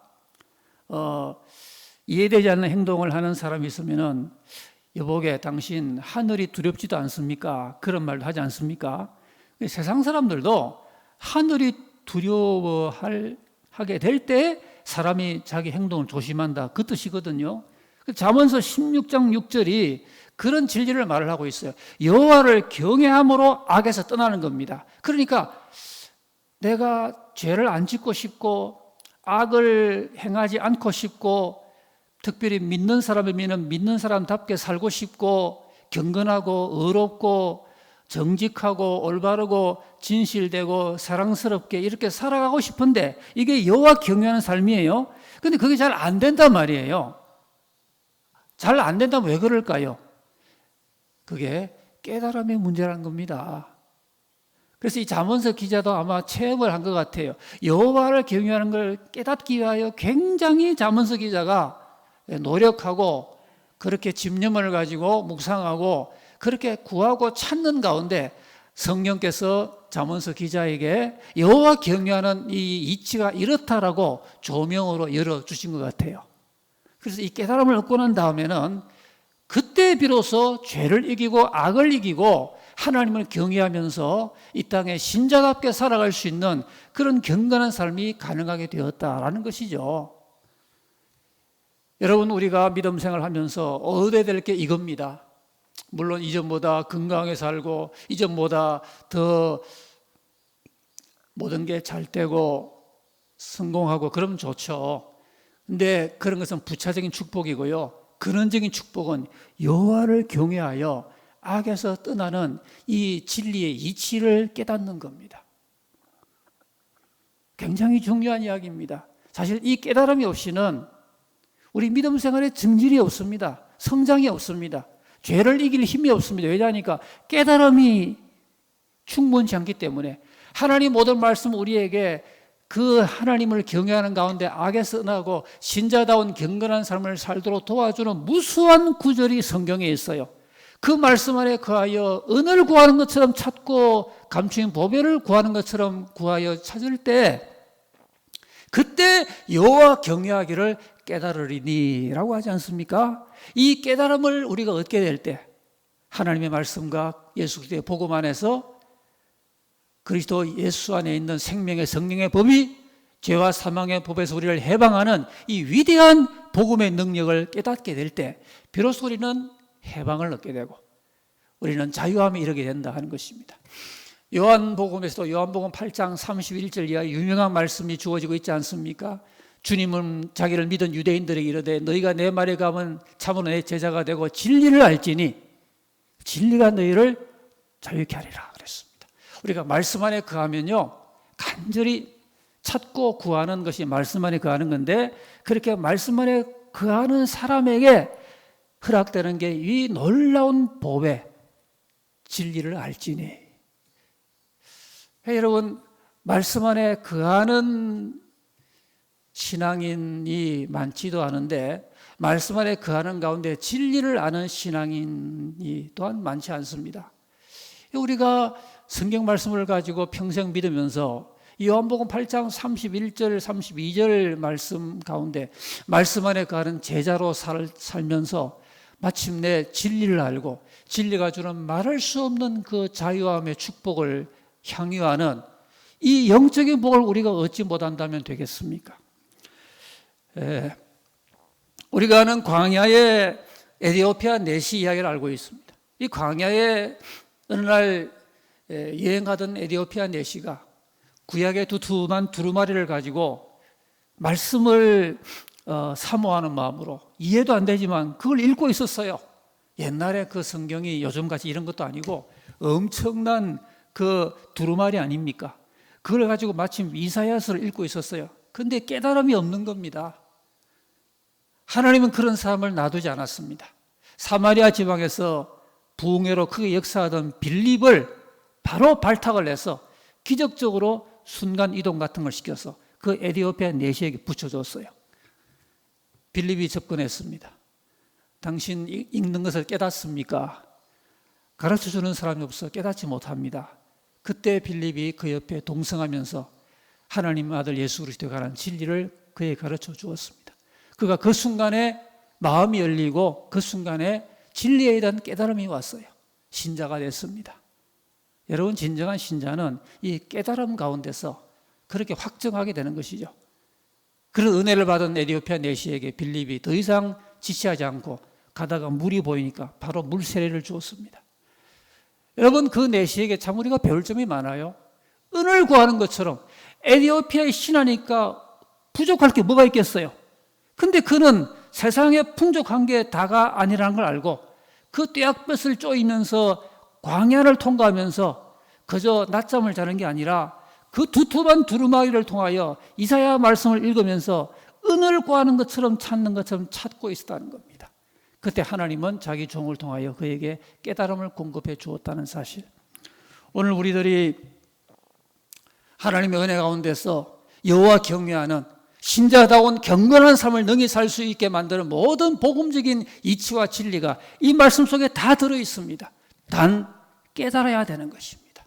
이해되지 않는 행동을 하는 사람이 있으면은 여보게 당신 하늘이 두렵지도 않습니까? 그런 말도 하지 않습니까? 세상 사람들도 하늘이 두려워하게 될 때 사람이 자기 행동을 조심한다, 그 뜻이거든요. 잠언서 16장 6절이 그런 진리를 말을 하고 있어요. 여호와를 경외함으로 악에서 떠나는 겁니다. 그러니까 내가 죄를 안 짓고 싶고 악을 행하지 않고 싶고 특별히 믿는 사람이면 믿는 사람답게 살고 싶고 경건하고 의롭고 정직하고 올바르고 진실되고 사랑스럽게 이렇게 살아가고 싶은데 이게 여호와 경외하는 삶이에요. 그런데 그게 잘 안 된단 말이에요. 잘 안 된다면 왜 그럴까요? 그게 깨달음의 문제라는 겁니다. 그래서 이 잠언서 기자도 아마 체험을 한 것 같아요. 여호와를 경외하는 걸 깨닫기 위하여 굉장히 잠언서 기자가 노력하고 그렇게 집념을 가지고 묵상하고 그렇게 구하고 찾는 가운데 성령께서 잠언서 기자에게 여호와 경외하는 이 이치가 이렇다라고 조명으로 열어주신 것 같아요. 그래서 이 깨달음을 얻고 난 다음에는 그때 비로소 죄를 이기고 악을 이기고 하나님을 경외하면서 이 땅에 신자답게 살아갈 수 있는 그런 경건한 삶이 가능하게 되었다라는 것이죠. 여러분, 우리가 믿음 생활하면서 얻어야 될 게 이겁니다. 물론 이전보다 건강하게 살고 이전보다 더 모든 게 잘 되고 성공하고 그러면 좋죠. 근데 그런 것은 부차적인 축복이고요. 근원적인 축복은 여호와를 경외하여 악에서 떠나는 이 진리의 이치를 깨닫는 겁니다. 굉장히 중요한 이야기입니다. 사실 이 깨달음이 없이는 우리 믿음 생활에 증진이 없습니다. 성장이 없습니다. 죄를 이길 힘이 없습니다. 왜냐하니까 깨달음이 충분치 않기 때문에 하나님 모든 말씀 우리에게 그 하나님을 경외하는 가운데 악에서 떠나고 신자다운 경건한 삶을 살도록 도와주는 무수한 구절이 성경에 있어요. 그 말씀 안에 거하여 은을 구하는 것처럼 찾고 감추인 보배를 구하는 것처럼 구하여 찾을 때 그때 여호와 경외하기를 깨달으리니라고 하지 않습니까? 이 깨달음을 우리가 얻게 될 때 하나님의 말씀과 예수 그리스도의 복음 안에서 그리스도 예수 안에 있는 생명의 성령의 법이 죄와 사망의 법에서 우리를 해방하는 이 위대한 복음의 능력을 깨닫게 될 때 비로소 우리는 해방을 얻게 되고 우리는 자유함에 이르게 된다 하는 것입니다. 요한복음에서도 요한복음 8장 31절 이하 유명한 말씀이 주어지고 있지 않습니까? 주님은 자기를 믿은 유대인들에게 이르되 너희가 내 말에 가면 참으로 내 제자가 되고 진리를 알지니 진리가 너희를 자유케 하리라 그랬습니다. 우리가 말씀 안에 거하면요 간절히 찾고 구하는 것이 말씀 안에 거하는 건데 그렇게 말씀 안에 거하는 사람에게 허락되는 게 이 놀라운 법의 진리를 알지니. 여러분, 말씀 안에 거하는 신앙인이 많지도 않은데 말씀 안에 거하는 가운데 진리를 아는 신앙인이 또한 많지 않습니다. 우리가 성경 말씀을 가지고 평생 믿으면서 요한복음 8장 31절 32절 말씀 가운데 말씀 안에 거하는 제자로 살면서 마침내 진리를 알고 진리가 주는 말할 수 없는 그 자유함의 축복을 향유하는 이 영적인 복을 우리가 얻지 못한다면 되겠습니까? 우리가 아는 광야의 에티오피아 내시 이야기를 알고 있습니다. 이 광야에 어느 날 여행하던 에티오피아 내시가 구약의 두툼한 두루마리를 가지고 말씀을 사모하는 마음으로 이해도 안 되지만 그걸 읽고 있었어요. 옛날에 그 성경이 요즘같이 이런 것도 아니고 엄청난 그 두루마리 아닙니까? 그걸 가지고 마침 이사야서를 읽고 있었어요. 근데 깨달음이 없는 겁니다. 하나님은 그런 사람을 놔두지 않았습니다. 사마리아 지방에서 부흥회로 크게 역사하던 빌립을 바로 발탁을 해서 기적적으로 순간 이동 같은 걸 시켜서 그 에티오피아 내시에게 붙여줬어요. 빌립이 접근했습니다. 당신 읽는 것을 깨닫습니까? 가르쳐주는 사람이 없어 깨닫지 못합니다. 그때 빌립이 그 옆에 동성하면서 하나님 아들 예수 그리스도에 관한 진리를 그에게 가르쳐 주었습니다. 그가 그 순간에 마음이 열리고 그 순간에 진리에 대한 깨달음이 왔어요. 신자가 됐습니다. 여러분, 진정한 신자는 이 깨달음 가운데서 그렇게 확정하게 되는 것이죠. 그런 은혜를 받은 에티오피아 내시에게 빌립이 더 이상 지체하지 않고 가다가 물이 보이니까 바로 물 세례를 주었습니다. 여러분, 그 내시에게 참 우리가 배울 점이 많아요. 은을 구하는 것처럼 에티오피아에 신하니까 부족할 게 뭐가 있겠어요? 근데 그는 세상에 풍족한 게 다가 아니라는 걸 알고 그 뙤약볕을 쪼이면서 광야를 통과하면서 그저 낮잠을 자는 게 아니라 그 두툼한 두루마리를 통하여 이사야 말씀을 읽으면서 은을 구하는 것처럼 찾는 것처럼 찾고 있었다는 겁니다. 그때 하나님은 자기 종을 통하여 그에게 깨달음을 공급해 주었다는 사실. 오늘 우리들이 하나님의 은혜 가운데서 여호와 경외하는 신자다운 경건한 삶을 능히 살 수 있게 만드는 모든 복음적인 이치와 진리가 이 말씀 속에 다 들어 있습니다. 단 깨달아야 되는 것입니다.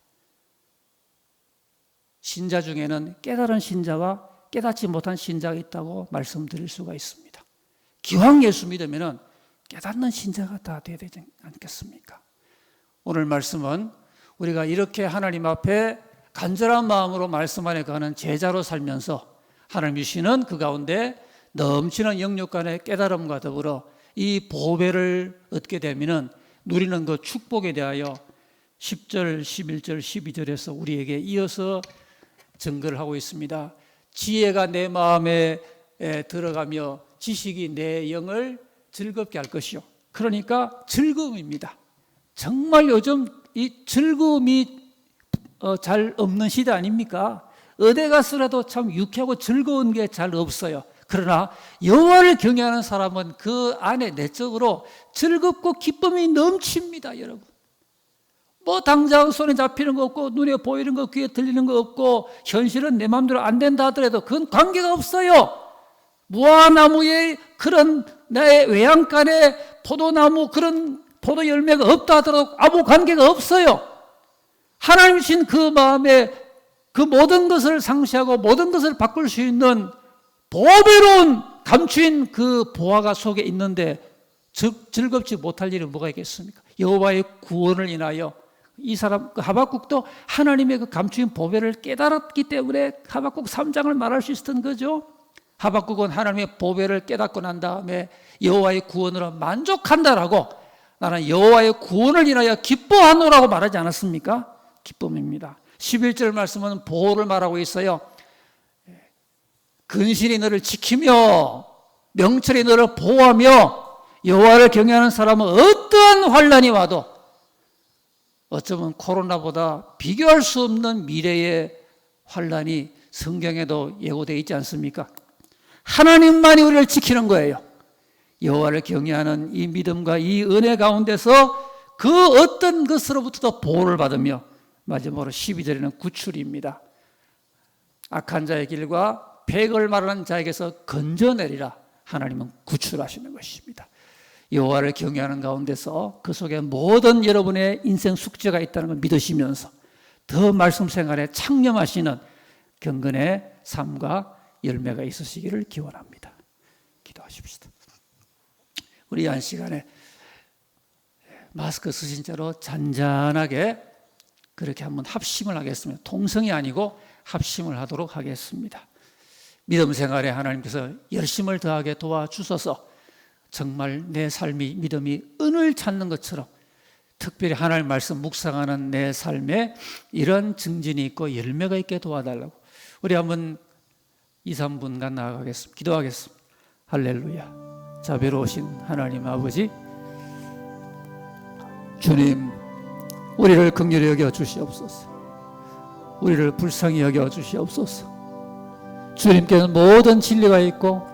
신자 중에는 깨달은 신자와 깨닫지 못한 신자가 있다고 말씀드릴 수가 있습니다. 기왕 예수 믿으면 깨닫는 신자가 다 돼야 되지 않겠습니까? 오늘 말씀은 우리가 이렇게 하나님 앞에 간절한 마음으로 말씀 안에 가는 제자로 살면서 하나님 주시는 그 가운데 넘치는 영육 간의 깨달음과 더불어 이 보배를 얻게 되면 누리는 그 축복에 대하여 10절, 11절, 12절에서 우리에게 이어서 증거를 하고 있습니다. 지혜가 내 마음에 들어가며 지식이 내 영을 즐겁게 할 것이요. 그러니까 즐거움입니다. 정말 요즘 이 즐거움이 잘 없는 시대 아닙니까? 어디 가서라도 참 유쾌하고 즐거운 게 잘 없어요. 그러나 여호와를 경외하는 사람은 그 안에 내적으로 즐겁고 기쁨이 넘칩니다, 여러분. 뭐 당장 손에 잡히는 거 없고 눈에 보이는 거 귀에 들리는 거 없고 현실은 내 마음대로 안 된다 하더라도 그건 관계가 없어요. 무화나무에 그런 나의 외양간에 포도나무 그런 포도 열매가 없다 하더라도 아무 관계가 없어요. 하나님 주신 그 마음에 그 모든 것을 상실하고 모든 것을 바꿀 수 있는 보배로운 감추인 그 보화가 속에 있는데 즐겁지 못할 일이 뭐가 있겠습니까? 여호와의 구원을 인하여 이 사람 하박국도 하나님의 그 감추인 보배를 깨달았기 때문에 하박국 3장을 말할 수 있었던 거죠. 하박국은 하나님의 보배를 깨닫고 난 다음에 여호와의 구원으로 만족한다라고 나는 여호와의 구원을 인하여 기뻐하노라고 말하지 않았습니까? 기쁨입니다. 11절 말씀은 보호를 말하고 있어요. 근신이 너를 지키며 명철이 너를 보호하며 여호와를 경외하는 사람은 어떠한 환난이 와도 어쩌면 코로나보다 비교할 수 없는 미래의 환난이 성경에도 예고되어 있지 않습니까? 하나님만이 우리를 지키는 거예요. 여호와를 경외하는 이 믿음과 이 은혜 가운데서 그 어떤 것으로부터도 보호를 받으며 마지막으로 12절에는 구출입니다. 악한 자의 길과 백을 말하는 자에게서 건져내리라. 하나님은 구출하시는 것입니다. 여호와를 경외하는 가운데서 그 속에 모든 여러분의 인생 숙제가 있다는 걸 믿으시면서 더 말씀 생활에 창념하시는 경건의 삶과 열매가 있으시기를 기원합니다. 기도하십시다. 우리 한 시간에 마스크 쓰신 채로 잔잔하게 그렇게 한번 합심을 하겠습니다. 통성이 아니고 합심을 하도록 하겠습니다. 믿음 생활에 하나님께서 열심을 더하게 도와주셔서 정말 내 삶이 믿음이 은을 찾는 것처럼 특별히 하나님 말씀 묵상하는 내 삶에 이런 증진이 있고 열매가 있게 도와달라고 우리 한번 2, 3분간 나아가겠습니다. 기도하겠습니다. 할렐루야. 자비로우신 하나님 아버지, 주님 우리를 긍휼히 여겨 주시옵소서. 우리를 불쌍히 여겨 주시옵소서. 주님께는 모든 진리가 있고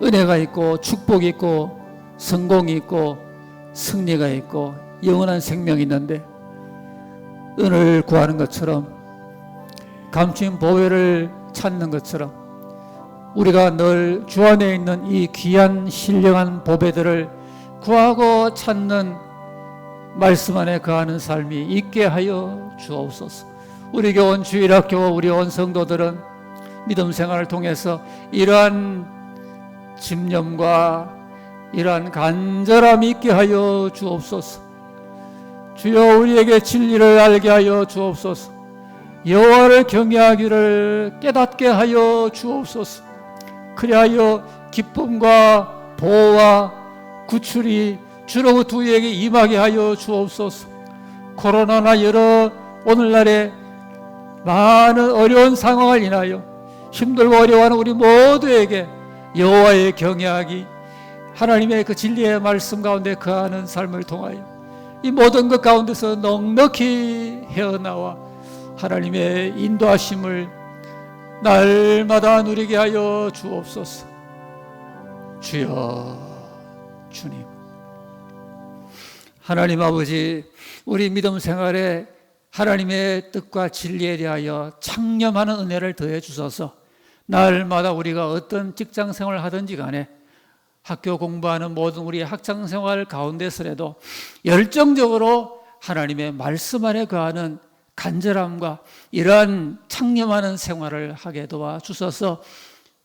은혜가 있고 축복이 있고 성공이 있고 승리가 있고 영원한 생명이 있는데 은을 구하는 것처럼 감추인 보배를 찾는 것처럼 우리가 늘 주 안에 있는 이 귀한 신령한 보배들을 구하고 찾는 말씀 안에 거하는 삶이 있게 하여 주옵소서. 우리 교원 주일학교 우리 온 성도들은 믿음 생활을 통해서 이러한 집념과 이러한 간절함이 있게 하여 주옵소서. 주여 우리에게 진리를 알게 하여 주옵소서. 여호와를 경외하기를 깨닫게 하여 주옵소서. 그리하여 기쁨과 보호와 구출이 주로부터 우리에게 임하게 하여 주옵소서. 코로나나 여러 오늘날의 많은 어려운 상황을 인하여 힘들고 어려워하는 우리 모두에게 여호와의 경외하기, 하나님의 그 진리의 말씀 가운데 거하는 삶을 통하여 이 모든 것 가운데서 넉넉히 헤어나와 하나님의 인도하심을 날마다 누리게 하여 주옵소서. 주여, 주님. 하나님 아버지, 우리 믿음 생활에 하나님의 뜻과 진리에 대하여 창념하는 은혜를 더해 주셔서 날마다 우리가 어떤 직장 생활을 하든지 간에 학교 공부하는 모든 우리의 학창 생활 가운데서라도 열정적으로 하나님의 말씀 안에 거하는 간절함과 이러한 창념하는 생활을 하게 도와주셔서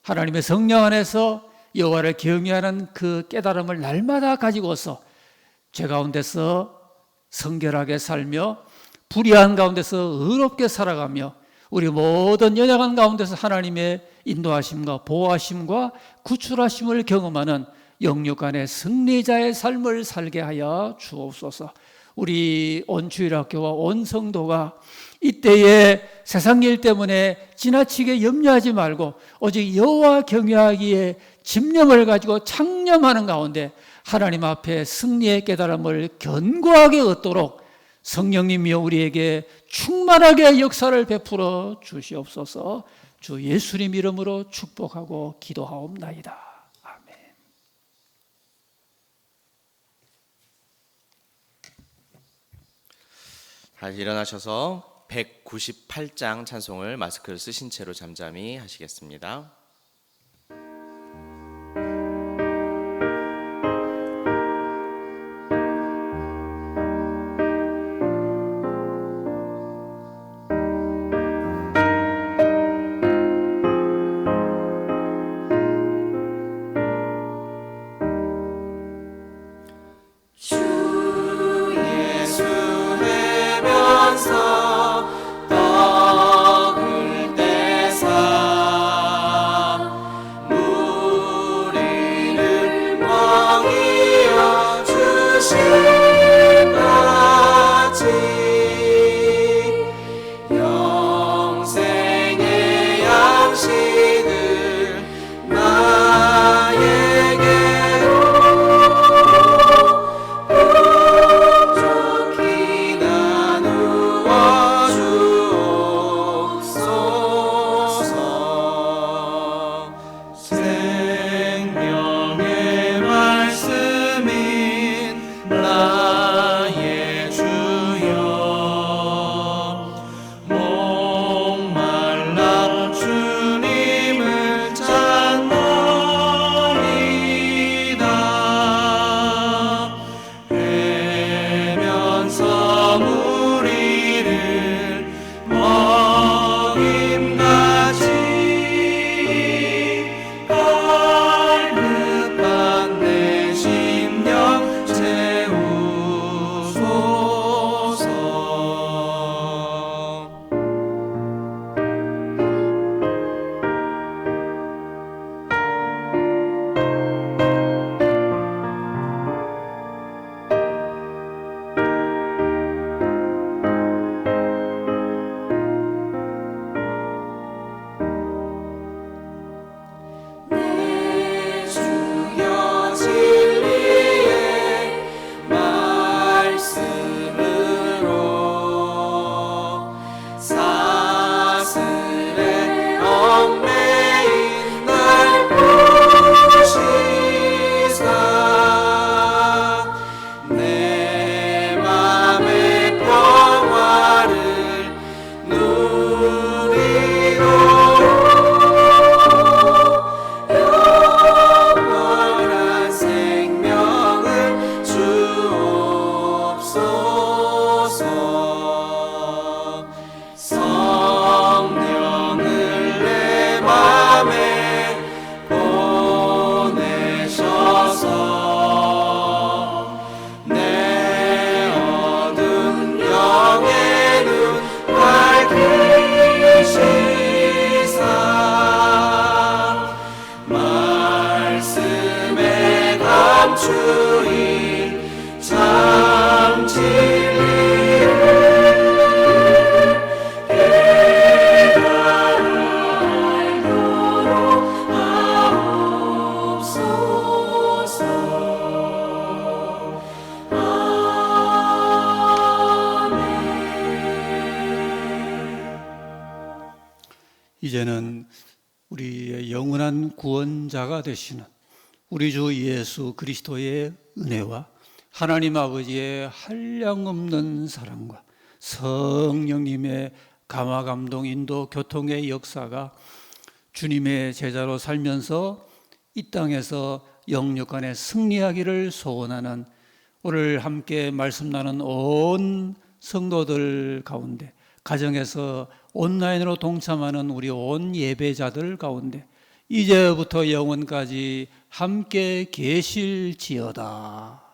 하나님의 성령 안에서 여호와를 경외하는 그 깨달음을 날마다 가지고서 죄 가운데서 성결하게 살며 불의한 가운데서 의롭게 살아가며 우리 모든 연약한 가운데서 하나님의 인도하심과 보호하심과 구출하심을 경험하는 영육간의 승리자의 삶을 살게 하여 주옵소서. 우리 온 주일학교와 온 성도가 이때에 세상 일 때문에 지나치게 염려하지 말고 오직 여호와 경외하기에 집념을 가지고 창념하는 가운데 하나님 앞에 승리의 깨달음을 견고하게 얻도록 성령님이여 우리에게 충만하게 역사를 베풀어 주시옵소서. 주 예수님 이름으로 축복하고 기도하옵나이다. 아멘. 다시 일어나셔서 198장 찬송을 마스크를 쓰신 채로 잠잠히 하시겠습니다. 이제는 우리의 영원한 구원자가 되시는 우리 주 예수 그리스도의 은혜와 하나님 아버지의 한량없는 사랑과 성령님의 감화 감동 인도 교통의 역사가 주님의 제자로 살면서 이 땅에서 영육간에 승리하기를 소원하는 오늘 함께 말씀 나눈 온 성도들 가운데, 가정에서 온라인으로 동참하는 우리 온 예배자들 가운데 이제부터 영원까지 함께 계실지어다.